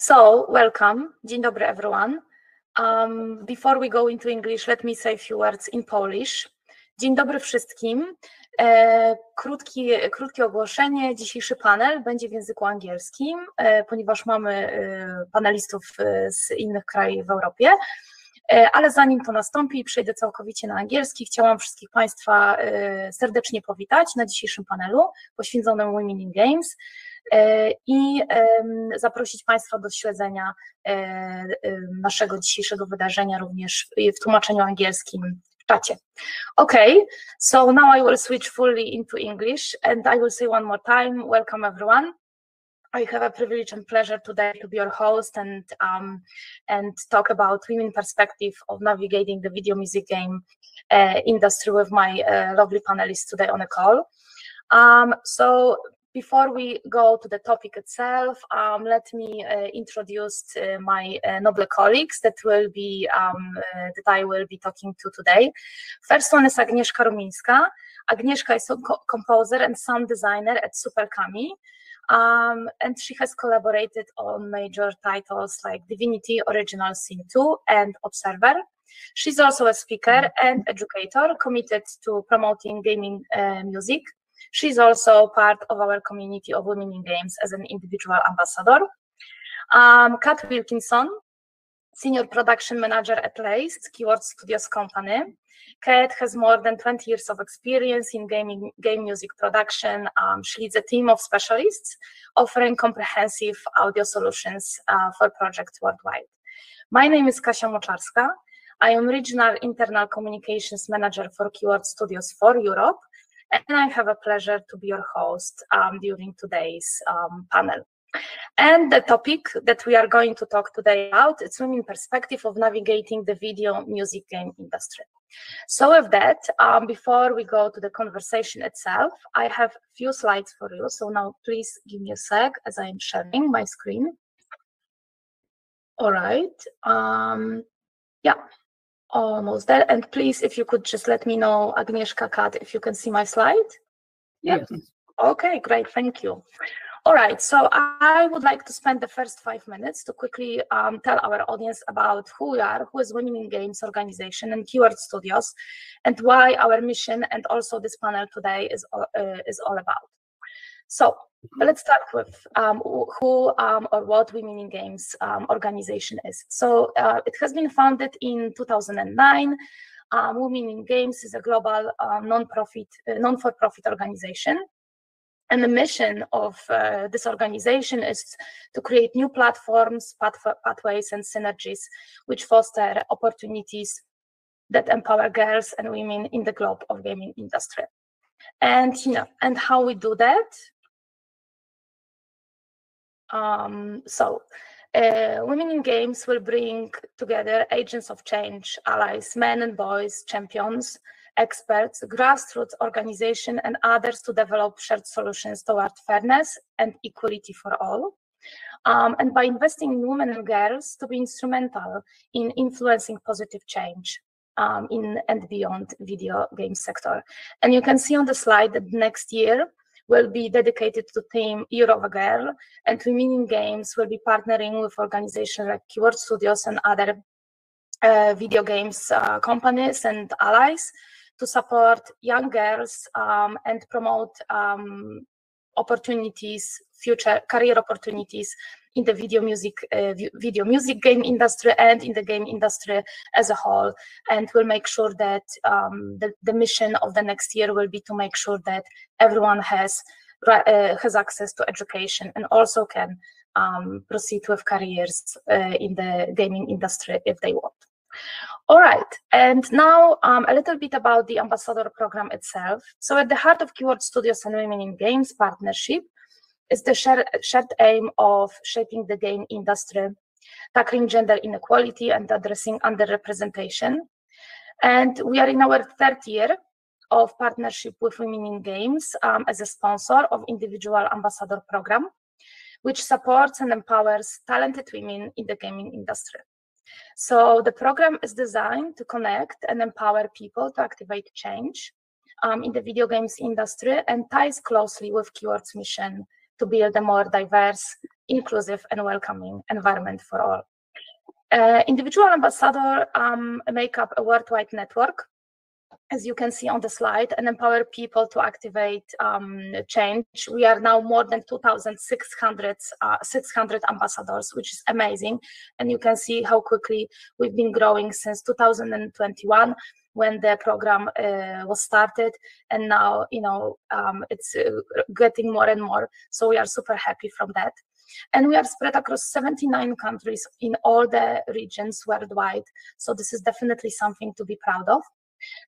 So, welcome. Dzień dobry, everyone. Before we go into English, let me say a few words in Polish. Dzień dobry wszystkim. Krótkie ogłoszenie. Dzisiejszy panel będzie w języku angielskim, ponieważ mamy panelistów z innych krajów w Europie. Ale zanim to nastąpi i przejdę całkowicie na angielski, chciałam wszystkich Państwa serdecznie powitać na dzisiejszym panelu poświęconym Women in Games i zaprosić Państwa do śledzenia naszego dzisiejszego wydarzenia również w tłumaczeniu angielskim w czacie. Okay, so now I will switch fully into English and I will say one more time, welcome everyone. I have a privilege and pleasure today to be your host and talk about women perspective of navigating the video music game industry with my lovely panelists today on a call. So before we go to the topic itself, let me introduce my noble colleagues that I will be talking to today. First one is Agnieszka Rumińska. Agnieszka is a composer and sound designer at Superkami. And she has collaborated on major titles like Divinity, Original Sin 2, and Observer. She's also a speaker and educator committed to promoting gaming music. She's also part of our community of women in games as an individual ambassador. Kat Wilkinson, senior production manager at Laced, Keyword Studios company. Kat has more than 20 years of experience in game music production. She leads a team of specialists offering comprehensive audio solutions for projects worldwide. My name is Kasia Moczarska. I am Regional Internal Communications Manager for Keyword Studios for Europe, and I have a pleasure to be your host during today's panel. And the topic that we are going to talk today about is women perspective of navigating the video music game industry. So with that, before we go to the conversation itself, I have a few slides for you. So now please give me a sec as I'm sharing my screen. All right. Yeah, almost there. And please, if you could just let me know, Agnieszka, Kat, if you can see my slide. Yes. Okay, great. Thank you. All right, so I would like to spend the first 5 minutes to quickly tell our audience about who we are, who is Women in Games organization and Keyword Studios, and why our mission and also this panel today is all about. So let's start with who or what Women in Games organization is. So it has been founded in 2009. Women in Games is a global non-for-profit organization. And the mission of this organization is to create new platforms, pathways, and synergies which foster opportunities that empower girls and women in the globe of gaming industry. And and how we do that. Women in Games will bring together agents of change, allies, men and boys, champions, experts, grassroots organization, and others to develop shared solutions toward fairness and equality for all. And by investing in women and girls to be instrumental in influencing positive change in and beyond video game sector. And you can see on the slide that next year will be dedicated to theme Year of a Girl, and Women in Games will be partnering with organizations like Keyword Studios and other video games companies and allies to support young girls and promote opportunities, future career opportunities in the video music game industry and in the game industry as a whole. And we'll make sure that the mission of the next year will be to make sure that everyone has access to education and also can proceed with careers in the gaming industry if they want. All right, and now a little bit about the ambassador program itself. So at the heart of Keyword Studios and Women in Games partnership is the shared aim of shaping the game industry, tackling gender inequality and addressing underrepresentation. And we are in our third year of partnership with Women in Games as a sponsor of individual ambassador program, which supports and empowers talented women in the gaming industry. So the program is designed to connect and empower people to activate change in the video games industry and ties closely with Keyword's mission to build a more diverse, inclusive, and welcoming environment for all. Individual ambassadors make up a worldwide network, as you can see on the slide, and empower people to activate change. We are now more than 2,600 ambassadors, which is amazing. And you can see how quickly we've been growing since 2021, when the program was started, and now it's getting more and more. So we are super happy from that. And we are spread across 79 countries in all the regions worldwide. So this is definitely something to be proud of.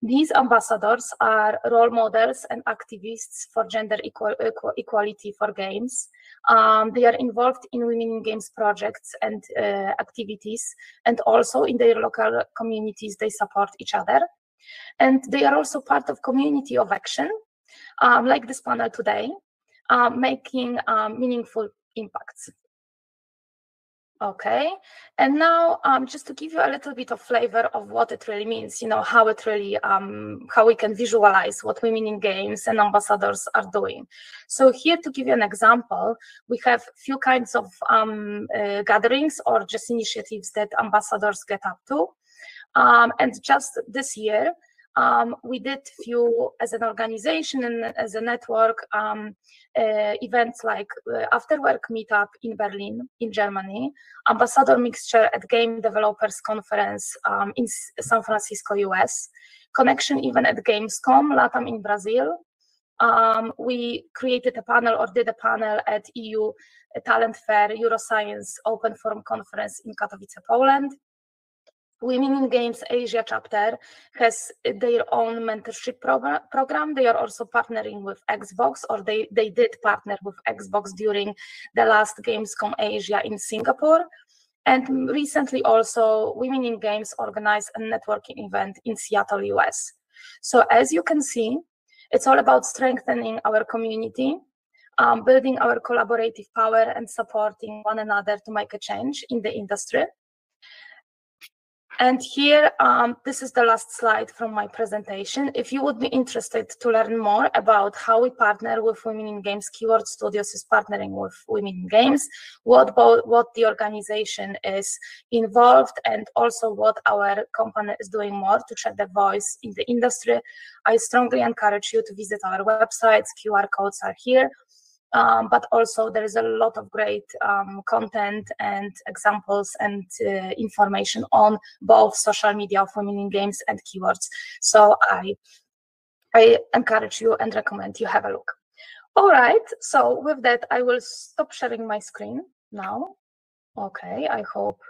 These ambassadors are role models and activists for gender equality for games. They are involved in women in games projects and activities, and also in their local communities, they support each other. And they are also part of community of action, like this panel today, making meaningful impacts. Okay, and now just to give you a little bit of flavor of what it really means, how it really, how we can visualize what women in games and ambassadors are doing. So here, to give you an example, we have few kinds of gatherings or just initiatives that ambassadors get up to. And just this year, we did few, as an organization and as a network, events like after work meetup in Berlin, in Germany, ambassador mixture at Game Developers Conference in San Francisco, US, connection event at Gamescom, LATAM in Brazil. We created a panel or did a panel at EU Talent Fair Euroscience Open Forum Conference in Katowice, Poland. Women in Games Asia chapter has their own mentorship program. They are also partnering with Xbox, or they did partner with Xbox during the last Gamescom Asia in Singapore. And recently also, Women in Games organized a networking event in Seattle, US. So as you can see, it's all about strengthening our community, building our collaborative power, and supporting one another to make a change in the industry. And here, this is the last slide from my presentation. If you would be interested to learn more about how we partner with Women in Games, Keyword Studios is partnering with Women in Games, what the organization is involved, and also what our company is doing more to share the voice in the industry, I strongly encourage you to visit our websites. QR codes are here. But also there is a lot of great content and examples and information on both social media of Women in Games and Keywords. So I encourage you and recommend you have a look. All right, so with that, I will stop sharing my screen now. Okay, I hope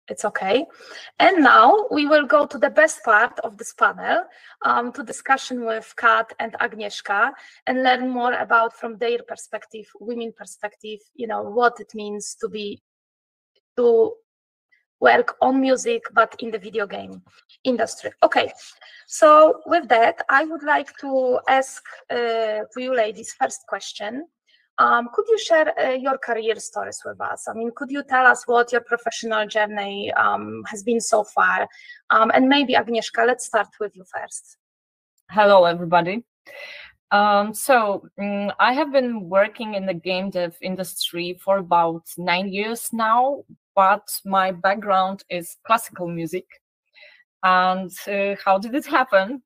it's okay. And now we will go to the best part of this panel, to discussion with Kat and Agnieszka, and learn more about, from their perspective, women perspective, what it means to work on music, but in the video game industry. Okay, so with that, I would like to ask to you ladies first question. Could you share your career stories with us? I mean, could you tell us what your professional journey has been so far? And maybe Agnieszka, let's start with you first. Hello, everybody. I have been working in the game dev industry for about 9 years now, but my background is classical music. And how did it happen?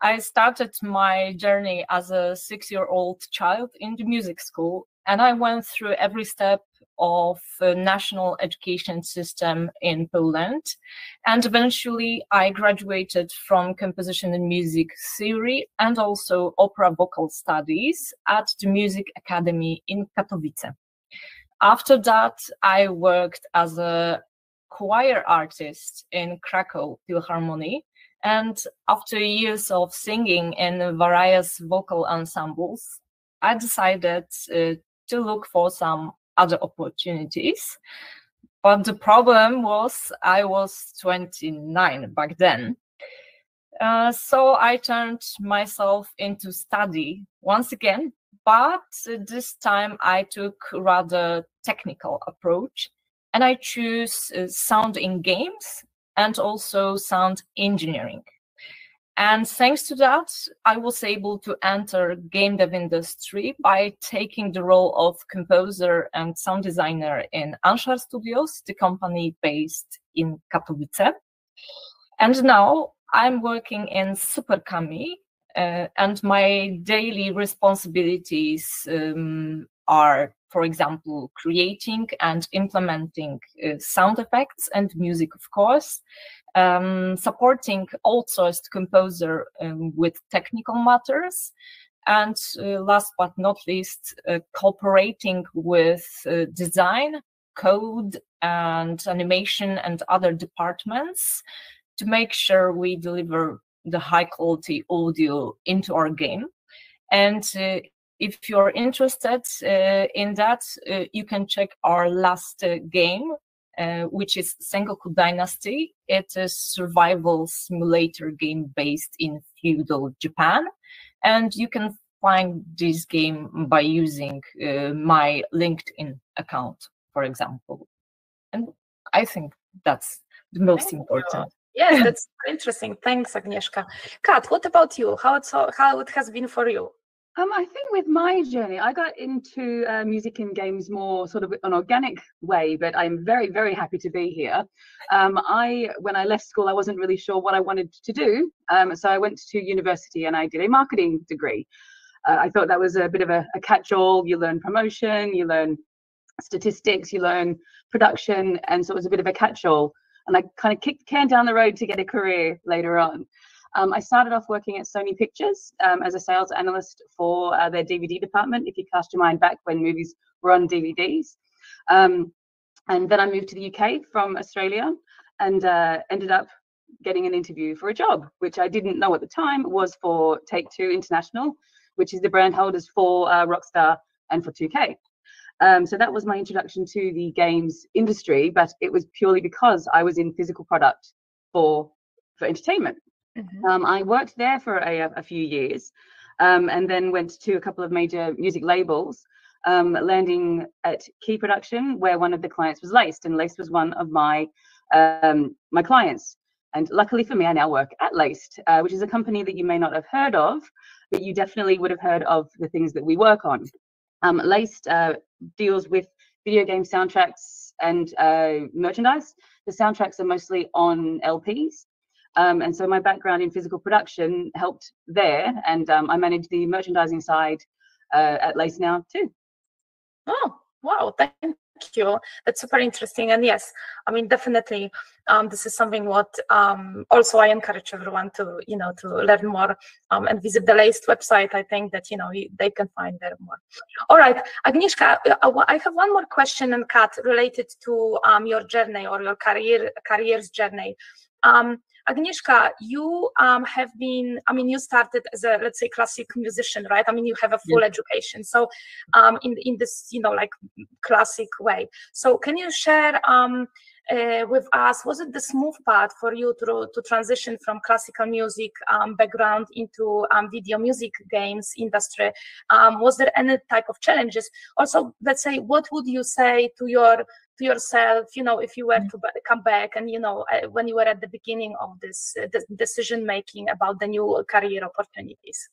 I started my journey as a 6-year-old child in the music school, and I went through every step of the national education system in Poland. And eventually I graduated from composition and music theory and also opera vocal studies at the Music Academy in Katowice. After that, I worked as a choir artist in Krakow Filharmonii. And after years of singing in various vocal ensembles, I decided to look for some other opportunities. But the problem was I was 29 back then. So I turned myself into study once again, but this time I took a rather technical approach, and I choose sound in games and also sound engineering. And thanks to that, I was able to enter game dev industry by taking the role of composer and sound designer in Anshar Studios, the company based in Katowice. And now I'm working in Superkami, and my daily responsibilities are, for example, creating and implementing sound effects and music, of course, supporting outsourced composer with technical matters, and last but not least, cooperating with design, code, and animation and other departments to make sure we deliver the high quality audio into our game. And if you're interested in that, you can check our last game, which is Sengoku Dynasty. It is a survival simulator game based in feudal Japan. And you can find this game by using my LinkedIn account, for example. And I think that's the most important. Yes, that's interesting. Thanks, Agnieszka. Kat, what about you? How it has been for you? I think with my journey, I got into music and games more sort of an organic way, but I'm very, very happy to be here. When I left school, I wasn't really sure what I wanted to do. So I went to university and I did a marketing degree. I thought that was a bit of a catch-all. You learn promotion, you learn statistics, you learn production. And so it was a bit of a catch-all. And I kind of kicked the can down the road to get a career later on. I started off working at Sony Pictures as a sales analyst for their DVD department, if you cast your mind back when movies were on DVDs. And then I moved to the UK from Australia and ended up getting an interview for a job, which I didn't know at the time was for Take-Two International, which is the brand holders for Rockstar and for 2K. So that was my introduction to the games industry, but it was purely because I was in physical product for entertainment. Mm-hmm. I worked there for a few years and then went to a couple of major music labels, landing at Key Production, where one of the clients was Laced, and Laced was one of my clients. And luckily for me, I now work at Laced, which is a company that you may not have heard of, but you definitely would have heard of the things that we work on. Laced deals with video game soundtracks and merchandise. The soundtracks are mostly on LPs. And so my background in physical production helped there, and I manage the merchandising side at Laced now too. Oh, wow, thank you. That's super interesting. And yes, I mean, definitely, this is something what also I encourage everyone to, to learn more and visit the Laced website. I think that, they can find there more. All right, Agnieszka, I have one more question, and Kat, related to your journey or your career's journey. Agnieszka, you have been, you started as a, let's say, classic musician, right? You have a full education. So in this, like classic way. So can you share with us, was it the smooth path for you to transition from classical music background into video music games industry? Was there any type of challenges? Also, let's say, what would you say to yourself, if you were to come back and, when you were at the beginning of this decision making about the new career opportunities?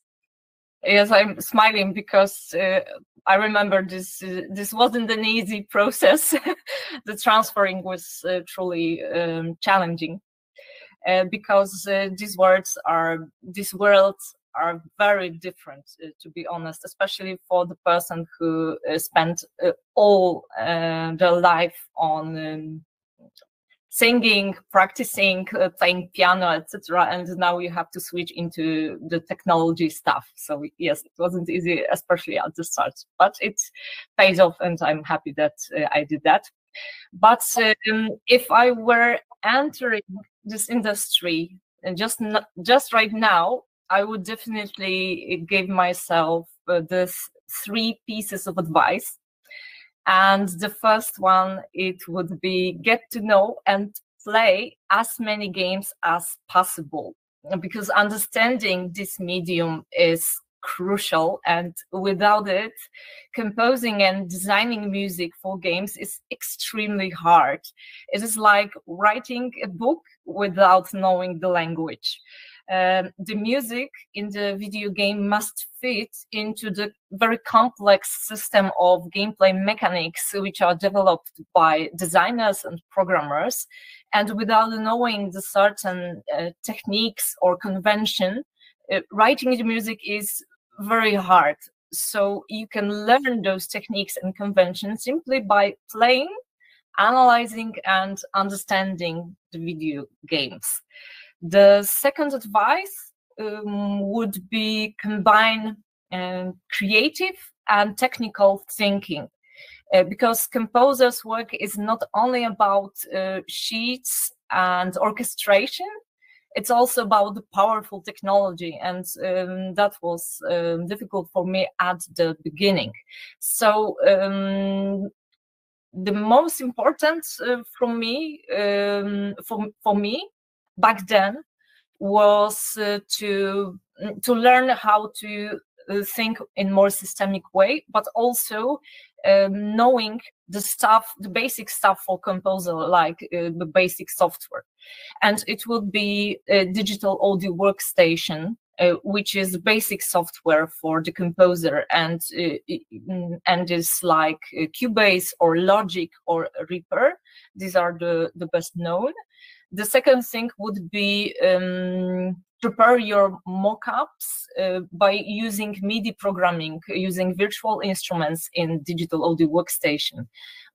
Yes, I'm smiling because I remember this wasn't an easy process. The transferring was truly challenging because these worlds are very different, to be honest, especially for the person who spent all their life on singing, practicing, playing piano, etc. And now you have to switch into the technology stuff. So yes, it wasn't easy, especially at the start, but it paid off, and I'm happy that I did that. But if I were entering this industry just right now, I would definitely give myself this 3 pieces of advice. And the first one, it would be get to know and play as many games as possible, because understanding this medium is crucial, and without it, composing and designing music for games is extremely hard. It is like writing a book without knowing the language. The music in the video game must fit into the very complex system of gameplay mechanics which are developed by designers and programmers. And without knowing the certain techniques or convention, writing the music is very hard. So you can learn those techniques and conventions simply by playing, analyzing, and understanding the video games. The second advice would be combine creative and technical thinking, because composers' work is not only about sheets and orchestration, it's also about the powerful technology, and that was difficult for me at the beginning. So the most important for me back then was to learn how to think in more systemic way, but also knowing the basic stuff for composer, like the basic software. And it would be a digital audio workstation, which is basic software for the composer, and is like Cubase or Logic or Reaper. These are the best known. The second thing would be prepare your mock-ups by using MIDI programming, using virtual instruments in digital audio workstation.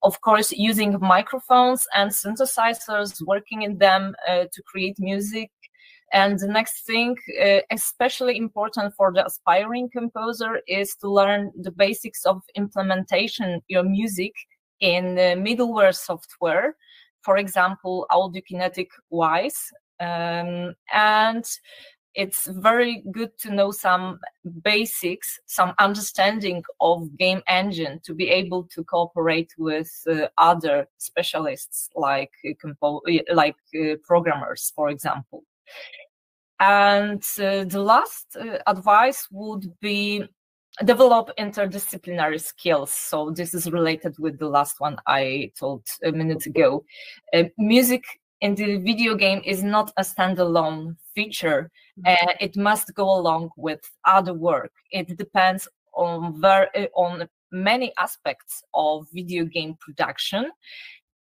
Of course, using microphones and synthesizers, working in them to create music. And the next thing, especially important for the aspiring composer, is to learn the basics of implementation your music in middleware software, for example, Audiokinetic Wise. And it's very good to know some basics, some understanding of game engine to be able to cooperate with other specialists like programmers, for example. And the last advice would be develop interdisciplinary skills. So this is related with the last one I told a minute ago. Music in the video game is not a standalone feature. It must go along with other work. It depends on many aspects of video game production,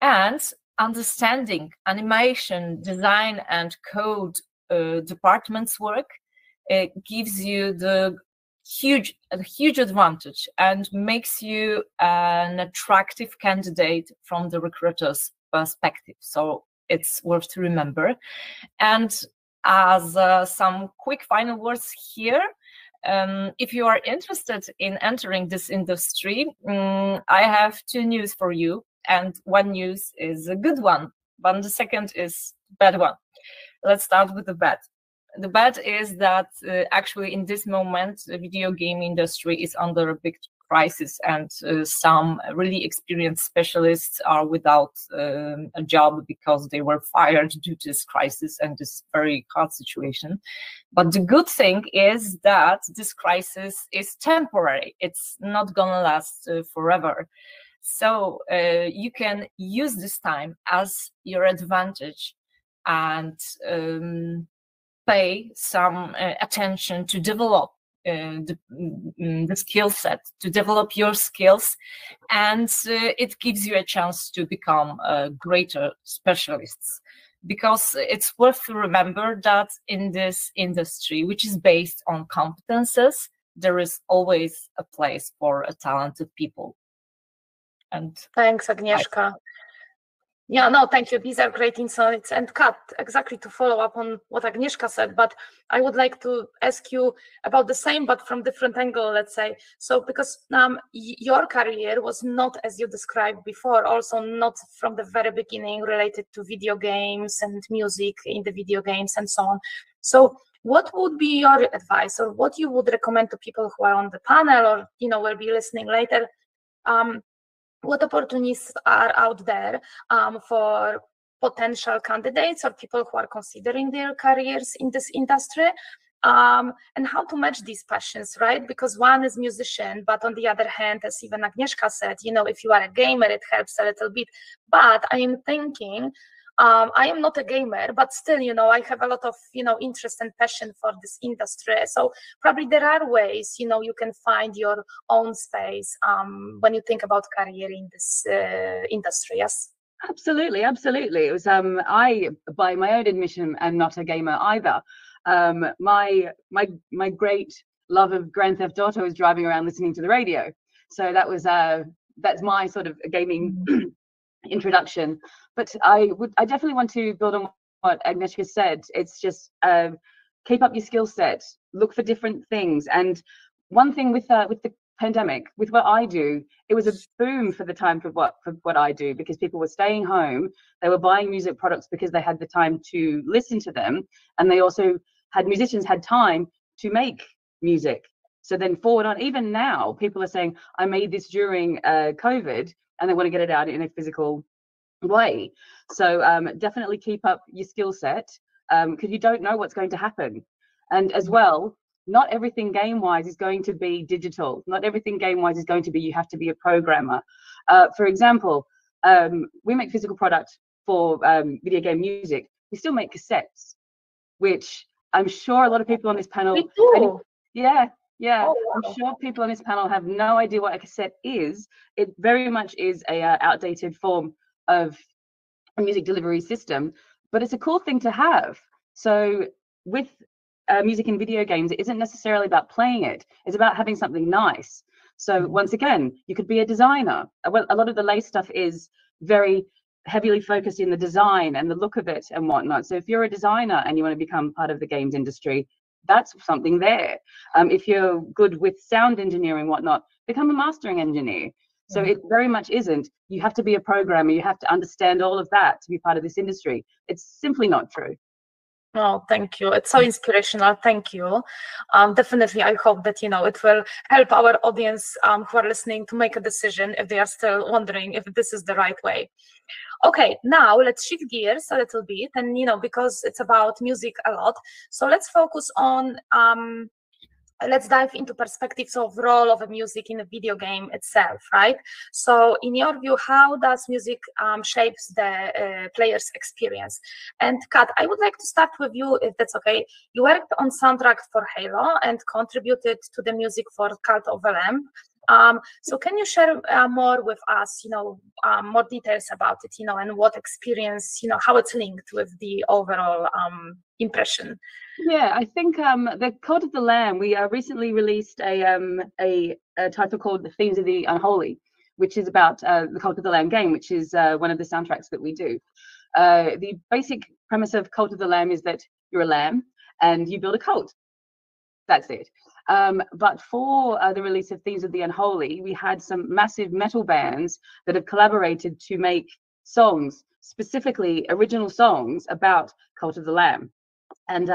and understanding animation, design, and code departments work gives you a huge advantage and makes you an attractive candidate from the recruiter's perspective. So it's worth to remember. And as some quick final words here, if you are interested in entering this industry, I have two news for you. And one news is a good one, but the second is a bad one. Let's start with the bad. The bad is that actually in this moment, the video game industry is under a big crisis, and some really experienced specialists are without a job because they were fired due to this crisis and this very hard situation. But the good thing is that this crisis is temporary. It's not gonna last forever. So you can use this time as your advantage and pay some attention to develop the skill set, to develop your skills, and it gives you a chance to become greater specialists. Because it's worth to remember that in this industry, which is based on competences, there is always a place for talented people. And thanks, Agnieszka. Yeah, no, thank you. These are great insights. And Kat, exactly to follow up on what Agnieszka said, but I would like to ask you about the same, but from different angle, let's say. So because your career was not, as you described before, also not from the very beginning related to video games and music in the video games and so on. So what would be your advice, or what you would recommend to people who are on the panel, or, you know, will be listening later? What opportunities are out there for potential candidates or people who are considering their careers in this industry, and how to match these passions, right? Because one is musician, but on the other hand, as even Agnieszka said, you know, if you are a gamer, it helps a little bit. But I am thinking I am not a gamer, but still, you know, I have a lot of, you know, interest and passion for this industry. So probably there are ways, you know, you can find your own space when you think about career in this industry. Yes. Absolutely, absolutely. It was I, by my own admission, am not a gamer either. My great love of Grand Theft Auto is driving around listening to the radio. So that was that's my sort of gaming introduction. But I definitely want to build on what Agnieszka said. It's just keep up your skill set, look for different things. And one thing with the pandemic, with what I do, it was a boom for the time for what I do, because people were staying home, they were buying music products because they had the time to listen to them, and they also musicians had time to make music. So then forward on, even now, people are saying, I made this during COVID, and they want to get it out in a physical way. So definitely keep up your skill set, because you don't know what's going to happen. And as well, not everything game-wise is going to be digital. Not everything game-wise is going to be, you have to be a programmer. For example, we make physical product for video game music. We still make cassettes, which I'm sure a lot of people on this panel... We do. Yeah. Oh, wow. I'm sure people on this panel have no idea what a cassette is. It very much is a outdated form of a music delivery system, but it's a cool thing to have. So with music in video games, it isn't necessarily about playing it. It's about having something nice. So once again, you could be a designer. Well, a lot of the lay stuff is very heavily focused in the design and the look of it and whatnot. So if you're a designer and you want to become part of the games industry, that's something there. If you're good with sound engineering and whatnot, become a mastering engineer. So it very much isn't, you have to be a programmer, you have to understand all of that to be part of this industry. It's simply not true. Oh, thank you. It's so inspirational. Thank you. Definitely, I hope that, you know, it will help our audience who are listening to make a decision if they are still wondering if this is the right way. Okay, now let's shift gears a little bit, and, you know, because it's about music a lot, so let's focus on let's dive into perspectives of role of a music in a video game itself, right? So in your view, how does music shapes the player's experience? And Kat, I would like to start with you, if that's okay. You worked on soundtrack for Halo and contributed to the music for Cult of the Lamb. So can you share more with us, you know, more details about it, you know, and what experience, you know, how it's linked with the overall impression? Yeah, I think the Cult of the Lamb, we recently released a title called The Themes of the Unholy, which is about the Cult of the Lamb game, which is one of the soundtracks that we do. The basic premise of Cult of the Lamb is that you're a lamb and you build a cult. That's it. But for the release of Themes of the Unholy, we had some massive metal bands that have collaborated to make songs, specifically original songs about Cult of the Lamb. And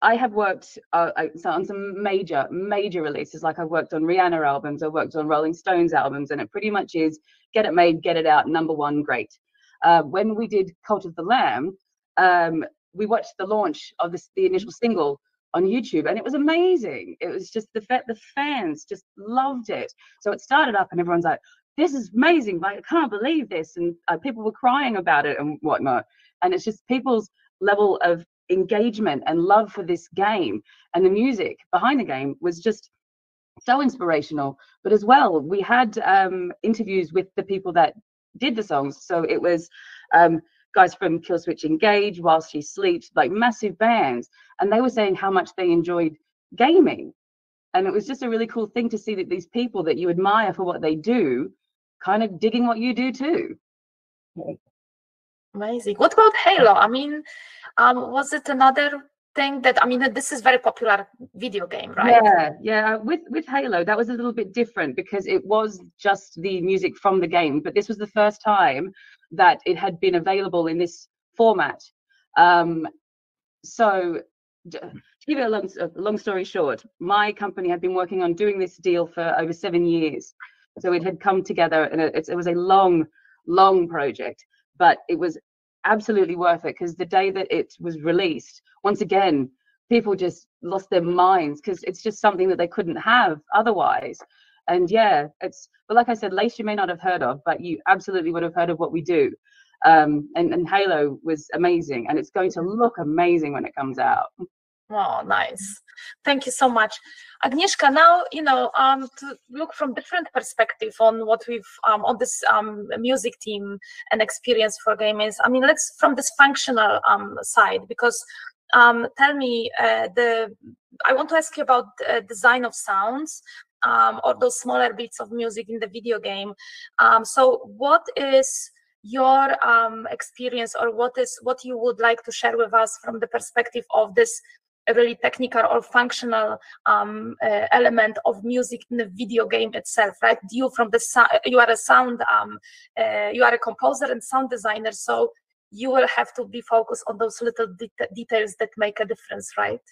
I have worked on some major releases. Like I've worked on Rihanna albums, I've worked on Rolling Stones albums, and it pretty much is get it made, get it out, #1, great. When we did Cult of the Lamb, we watched the launch of the initial single on YouTube, and it was amazing. It was just the fans just loved it. So it started up and everyone's like, this is amazing, like I can't believe this, and people were crying about it and whatnot. And it's just people's level of engagement and love for this game, and the music behind the game was just so inspirational. But as well, we had interviews with the people that did the songs. So it was guys from Killswitch Engage, While She Sleeps, like massive bands, and they were saying how much they enjoyed gaming. And it was just a really cool thing to see that these people that you admire for what they do kind of digging what you do too. Amazing. What about Halo? I mean, was it another thing that, I mean, this is very popular video game, right? Yeah. With Halo, that was a little bit different because it was just the music from the game, but this was the first time that it had been available in this format. So to give you a long story short, my company had been working on doing this deal for over 7 years. So it had come together, and it was a long project, but it was absolutely worth it, because the day that it was released, once again, people just lost their minds, because it's just something that they couldn't have otherwise. And yeah, but like I said, Lace you may not have heard of, but you absolutely would have heard of what we do. And Halo was amazing, and it's going to look amazing when it comes out. Oh, nice. Thank you so much. Agnieszka, now, to look from different perspective on what we've, on this music team and experience for gamers. I mean, let's from this functional side, because tell me, I want to ask you about design of sounds, or those smaller bits of music in the video game. So what is your experience, or what you would like to share with us from the perspective of this really technical or functional element of music in the video game itself, right? You are a sound, you are a composer and sound designer, so you will have to be focused on those little details that make a difference, right?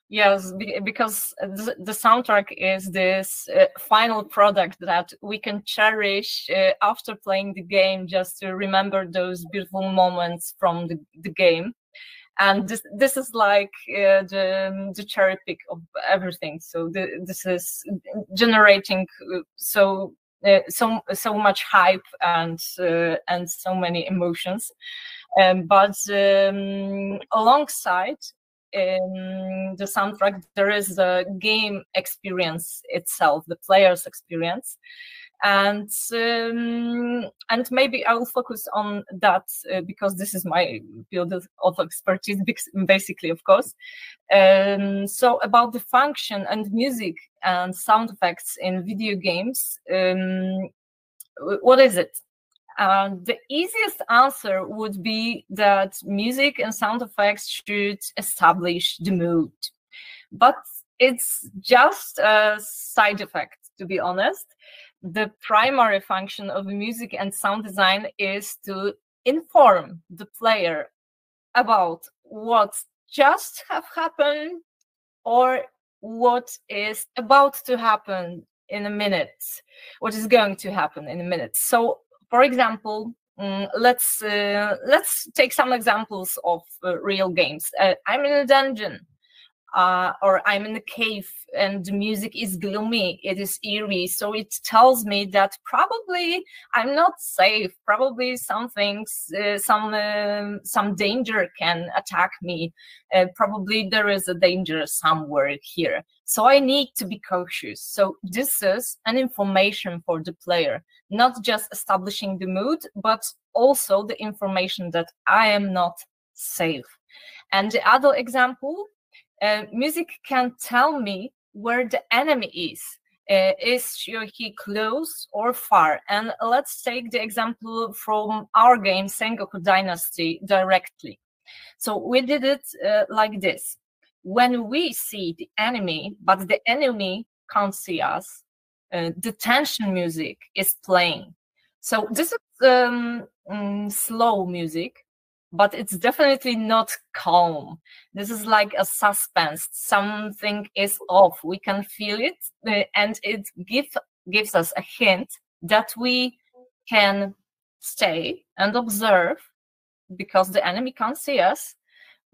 Yes, because the soundtrack is this final product that we can cherish after playing the game, just to remember those beautiful moments from the game. And this is like the cherry pick of everything. So this is generating so much hype and so many emotions. But alongside the soundtrack, there is the game experience itself, the player's experience. And maybe I will focus on that because this is my field of expertise, basically, of course. So about the function and music and sound effects in video games, what is it? The easiest answer would be that music and sound effects should establish the mood. But it's just a side effect, to be honest. The primary function of music and sound design is to inform the player about what just have happened or what is about to happen in a minute, what is going to happen in a minute. So, for example, let's take some examples of real games. I'm in a dungeon. Or I'm in a cave and the music is gloomy, it is eerie, so it tells me that probably I'm not safe, probably some things, some danger can attack me, probably there is a danger somewhere here, so I need to be cautious. So this is an information for the player, not just establishing the mood, but also the information that I am not safe. And the other example, music can tell me where the enemy is. Is he close or far? And let's take the example from our game, Sengoku Dynasty, directly. So we did it like this. When we see the enemy, but the enemy can't see us, the tension music is playing. So this is slow music, but it's definitely not calm. This is like a suspense. Something is off. We can feel it, and it gives us a hint that we can stay and observe because the enemy can't see us.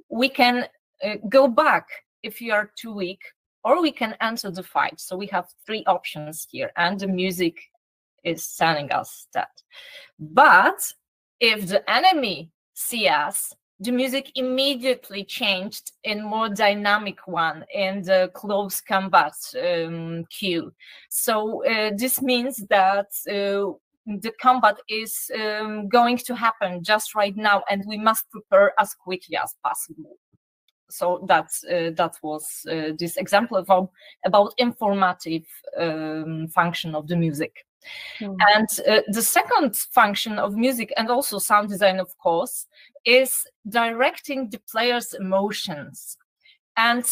We can go back if you are too weak, or we can enter the fight. So we have three options here, and the music is telling us that. But if the enemy see us, the music immediately changed in more dynamic one in the close combat cue. So this means that the combat is going to happen just right now, and we must prepare as quickly as possible. So that was this example about informative function of the music. And the second function of music, and also sound design, of course, is directing the player's emotions. And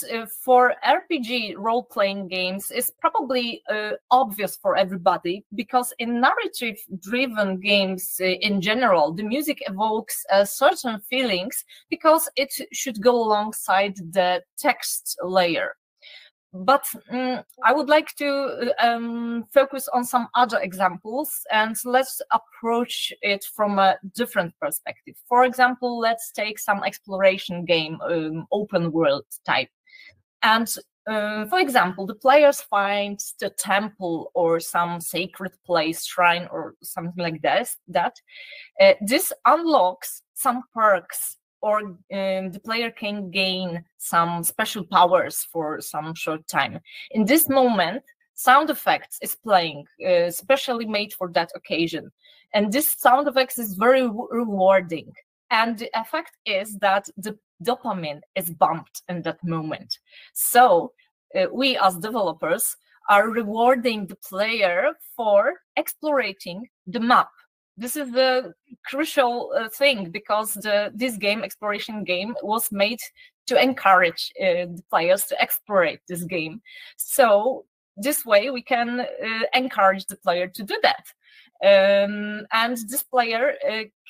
for RPG role-playing games, it's probably obvious for everybody, because in narrative-driven games in general, the music evokes certain feelings because it should go alongside the text layer. But I would like to focus on some other examples, and let's approach it from a different perspective. For example, let's take some exploration game, open world type. And for example, the players find the temple or some sacred place, shrine, or something like this. This unlocks some perks, or the player can gain some special powers for some short time. In this moment, sound effects is playing, specially made for that occasion. And this sound effects is very rewarding. And the effect is that the dopamine is bumped in that moment. So we as developers are rewarding the player for exploring the map. This is the crucial thing, because this game, exploration game, was made to encourage the players to explore this game. So this way we can encourage the player to do that. And this player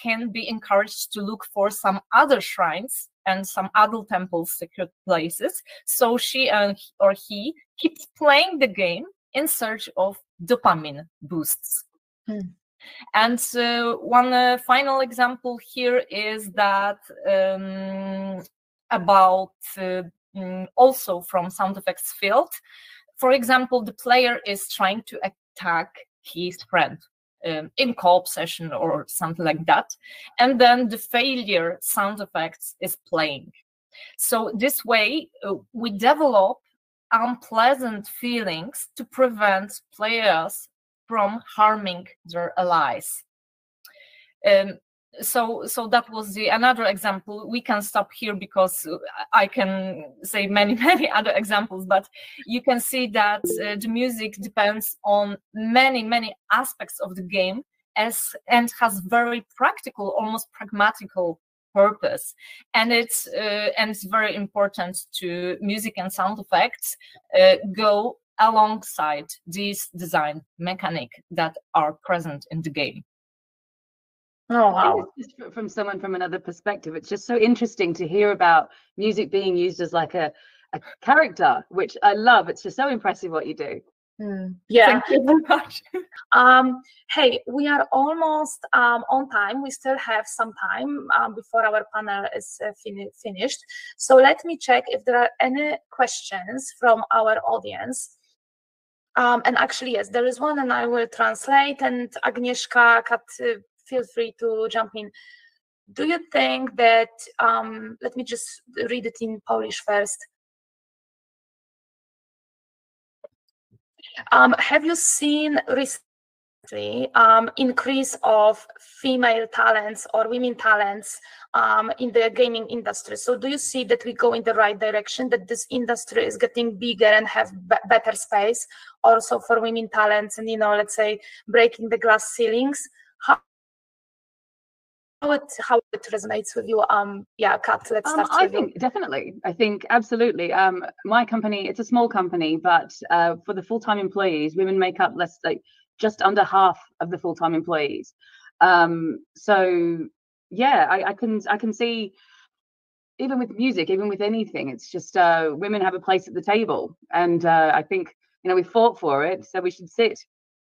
can be encouraged to look for some other shrines and some other temples, secret places, so she or he keeps playing the game in search of dopamine boosts. And one final example here is that about also from sound effects field. For example, the player is trying to attack his friend in co-op session or something like that, and then the failure sound effects is playing. So this way we develop unpleasant feelings to prevent players from harming their allies. So that was another example. We can stop here because I can say many other examples, but you can see that the music depends on many aspects of the game and has very practical, almost pragmatical purpose. And it's very important to music and sound effects go alongside these design mechanics that are present in the game. Oh, wow. Just from someone from another perspective, it's just so interesting to hear about music being used as like a character, which I love. It's just so impressive what you do. Yeah. Thank you very much. Hey, we are almost on time. We still have some time before our panel is finished. So let me check if there are any questions from our audience. And actually, yes, there is one, and I will translate. And Agnieszka, Kat, feel free to jump in. Do you think that, let me just read it in Polish first. Have you seen recently increase of female talents or women talents in the gaming industry? So do you see that we go in the right direction, that this industry is getting bigger and have better space also for women talents and, let's say, breaking the glass ceilings? How it resonates with you? Yeah, Kat, let's start with you. Definitely. I think absolutely. My company, it's a small company, but for the full-time employees, women make up just under half of the full-time employees. So yeah, I can see, even with music, even with anything, it's just women have a place at the table, and I think we fought for it, so we should sit.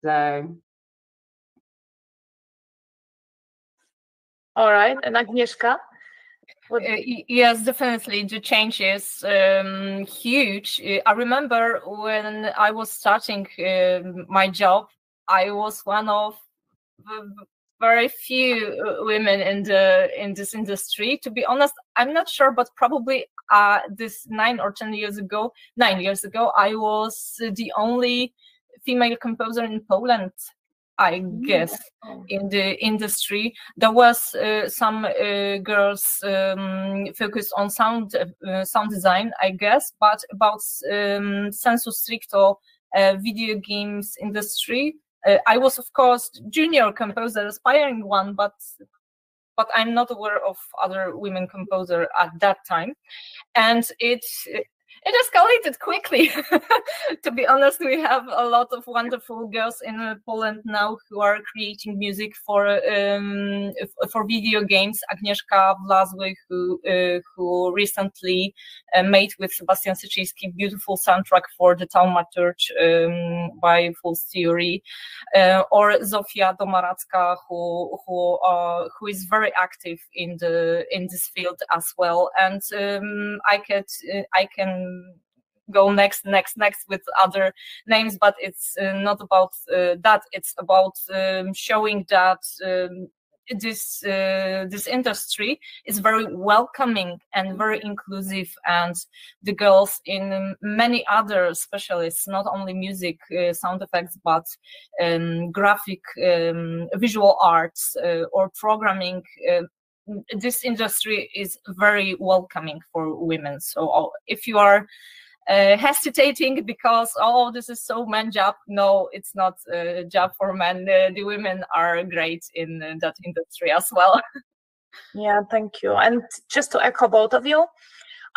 So. All right, and Agnieszka? Yes, definitely. The change is huge. I remember when I was starting my job, I was one of very few women in this industry. To be honest, I'm not sure, but probably this 9 or 10 years ago, I was the only female composer in Poland, I guess, in the industry. There was some girls focused on sound design, I guess, but about sensu stricto video games industry, I was, of course, junior composer, aspiring one, but I'm not aware of other women composer at that time, and it escalated quickly. To be honest, we have a lot of wonderful girls in Poland now who are creating music for video games. Agnieszka Wlazły, who recently made with Sebastian Syczyński beautiful soundtrack for the Taumaturge by Fool's Theory, or Zofia Domaracka, who is very active in this field as well. And I can go next with other names, but it's not about that. It's about showing that this industry is very welcoming and very inclusive, and the girls in many other specialists, not only music, sound effects, but graphic, visual arts, or programming. This industry is very welcoming for women. So if you are hesitating because this is so man job, no, it's not a job for men. The women are great in that industry as well. Yeah, thank you. And just to echo both of you,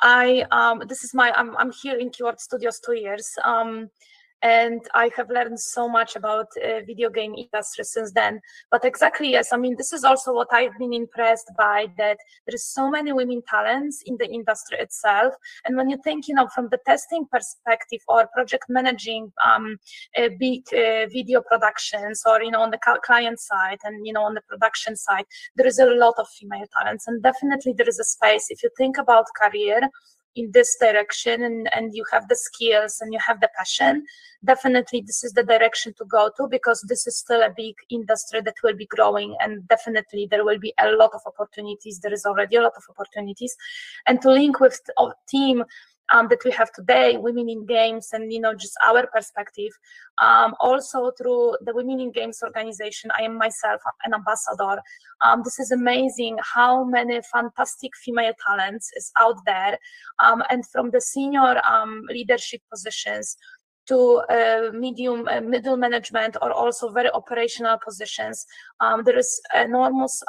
I'm here in Keyword Studios 2 years, and I have learned so much about video game industry since then. But exactly, yes, I mean, this is also what I've been impressed by, that there is so many women talents in the industry itself. And when you think, from the testing perspective or project managing big video productions, or, on the client side and, on the production side, there is a lot of female talents. And definitely there is a space, if you think about career in this direction, and you have the skills and you have the passion, definitely this is the direction to go to, because this is still a big industry that will be growing, and definitely there will be a lot of opportunities. There is already a lot of opportunities. And to link with our team that we have today, Women in Games, and just our perspective, also through the Women in Games organization, I am myself an ambassador. This is amazing how many fantastic female talents is out there, and from the senior leadership positions to middle management, or also very operational positions. There is enormous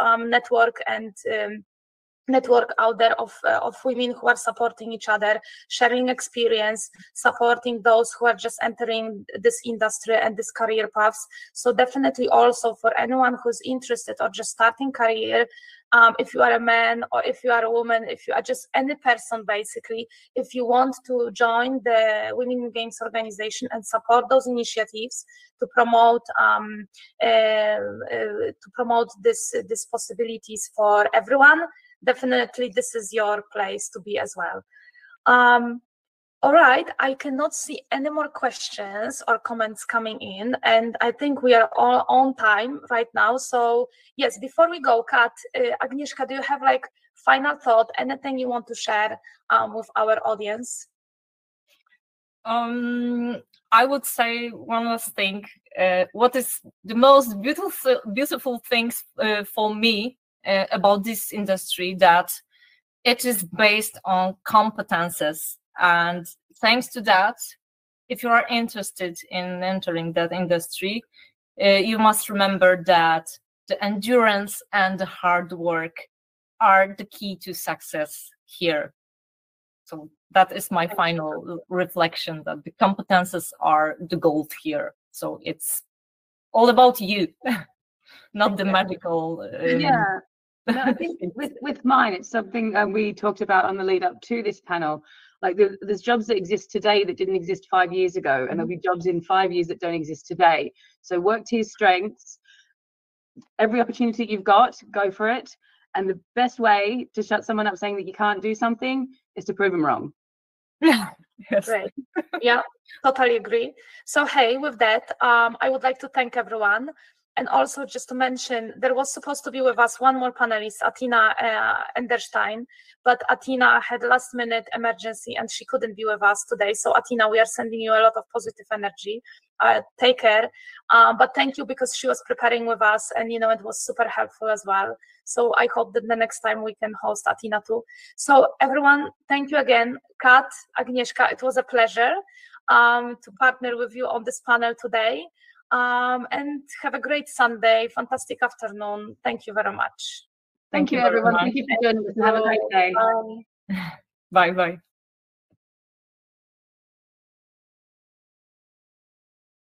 network out there of women who are supporting each other, sharing experience, supporting those who are just entering this industry and this career paths. So definitely also for anyone who's interested or just starting career, if you are a man or if you are a woman, if you are just any person, basically, if you want to join the Women in Games organization and support those initiatives to promote these possibilities for everyone, definitely this is your place to be as well. All right, I cannot see any more questions or comments coming in, and I think we are all on time right now. So yes, before we go, Kat, Agnieszka, do you have final thought, anything you want to share with our audience? I would say one last thing. What is the most beautiful things for me about this industry, that it is based on competences. And thanks to that, if you are interested in entering that industry, you must remember that the endurance and the hard work are the key to success here. So that is my final reflection, that the competences are the gold here. So it's all about you, not the magical. Yeah. No, I think with mine, it's something we talked about on the lead up to this panel. Like there's jobs that exist today that didn't exist 5 years ago, and there'll be jobs in 5 years that don't exist today. So work to your strengths. Every opportunity you've got, go for it. And the best way to shut someone up saying that you can't do something is to prove them wrong. Yes. Great. Yeah, totally agree. So hey, with that, I would like to thank everyone. And also just to mention, there was supposed to be with us one more panelist, Athena-Marii Enderstein, but Athena had last minute emergency and she couldn't be with us today. So Athena, we are sending you a lot of positive energy. Take care. But thank you, because she was preparing with us, and it was super helpful as well. So I hope that the next time we can host Athena too. So everyone, thank you again. Kat, Agnieszka, it was a pleasure to partner with you on this panel today. And have a great Sunday, fantastic afternoon. Thank you very much. Thank you, everyone. Thank you for joining us, and have a great day. Bye bye.